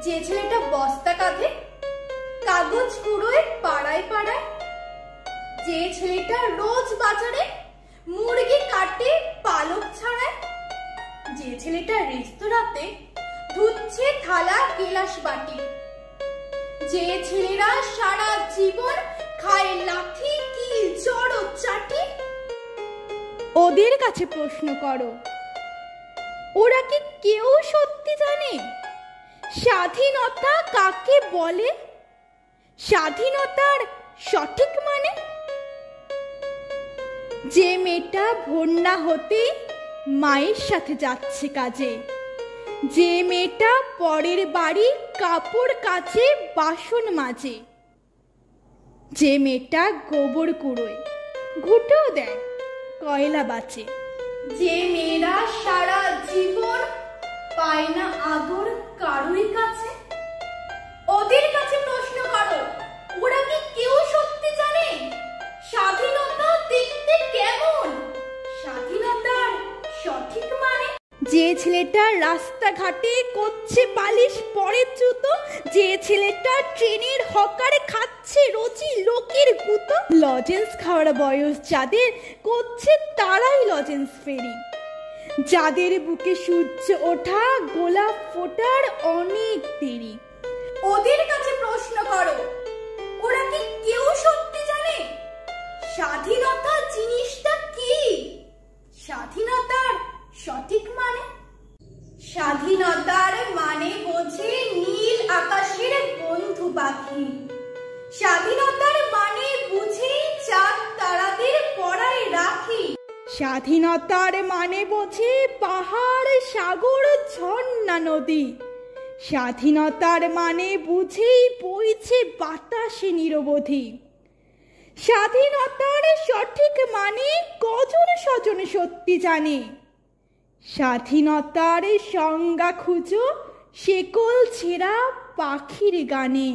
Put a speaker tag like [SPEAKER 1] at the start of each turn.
[SPEAKER 1] যে ছেলেটা বস্তা কাঁধে, কাগজ কুড়োয় পাড়ায় পাড়ায়, যে ছেলেটা রোজ বাজারে মুরগি কাটে পালক ছাড়ায়, যে ছেলেটা রেস্তোরাঁতে ধুচ্ছে থালা গেলাস বাটি, যে ছেলেরা সারা জীবন খায় লাথি কিল জড়ো চাটি, ওদের কাছে প্রশ্ন করো, ওরা কি কেউ সত্যি জানে স্বাধীনতা কাকে বলে, স্বাধীনতার সঠিক মানে? যে মেয়েটা ভোর না হতেই মায়ের সাথে যাচ্ছে কাজে, যে মেয়েটা পরের বাড়ি কাপড় কাচে বাসন মাজে, যে মেয়েটা গোবর কুড়োয় ঘুঁটেও দেয় কয়লা বাঁচে, যে মেয়েরা সারা জীবন পায় না আদর কারোর কাছে, ওদের কাছে প্রশ্ন করো, ওরা কি কেউ সত্যি জানে স্বাধীনতা দেখতে কেমন, স্বাধীনতার সঠিক মানে? যে ছেলেটা রাস্তাঘাটে করছে পালিশ পরের জুতো, যে ছেলেটা ট্রেনের হকারে খাচ্ছে রোজি লোকের গুঁতো, লজেন্স খাওয়ার বয়স যাদের করছে তারাই লজেন্স ফেরি, যাদের বুকে সূর্য ওঠা গোলাপ ফোটার অনেক দেরি, ওদের কাছে প্রশ্ন করো, ওরা কি কেউ সত্যি জানে স্বাধীনতা জিনিসটা কি, স্বাধীনতার সঠিক মানে? স্বাধীনতার মানে বোঝে নীল আকাশের বন্ধু পাখি, স্বাধীনতার মানে বুঝে চাঁদ তারাদের পরায় রাখি, স্বাধীনতার মানে বোঝে পাহাড় সাগর ঝর্ণা নদী, স্বাধীনতার মানে বুঝেই বইছে বাতাসে নিরবধি, স্বাধীনতার সঠিক মানে কজন স্বজন সত্যি জানে, স্বাধীনতার সংজ্ঞা খুঁজো শেকল ছেঁড়া পাখির গানে।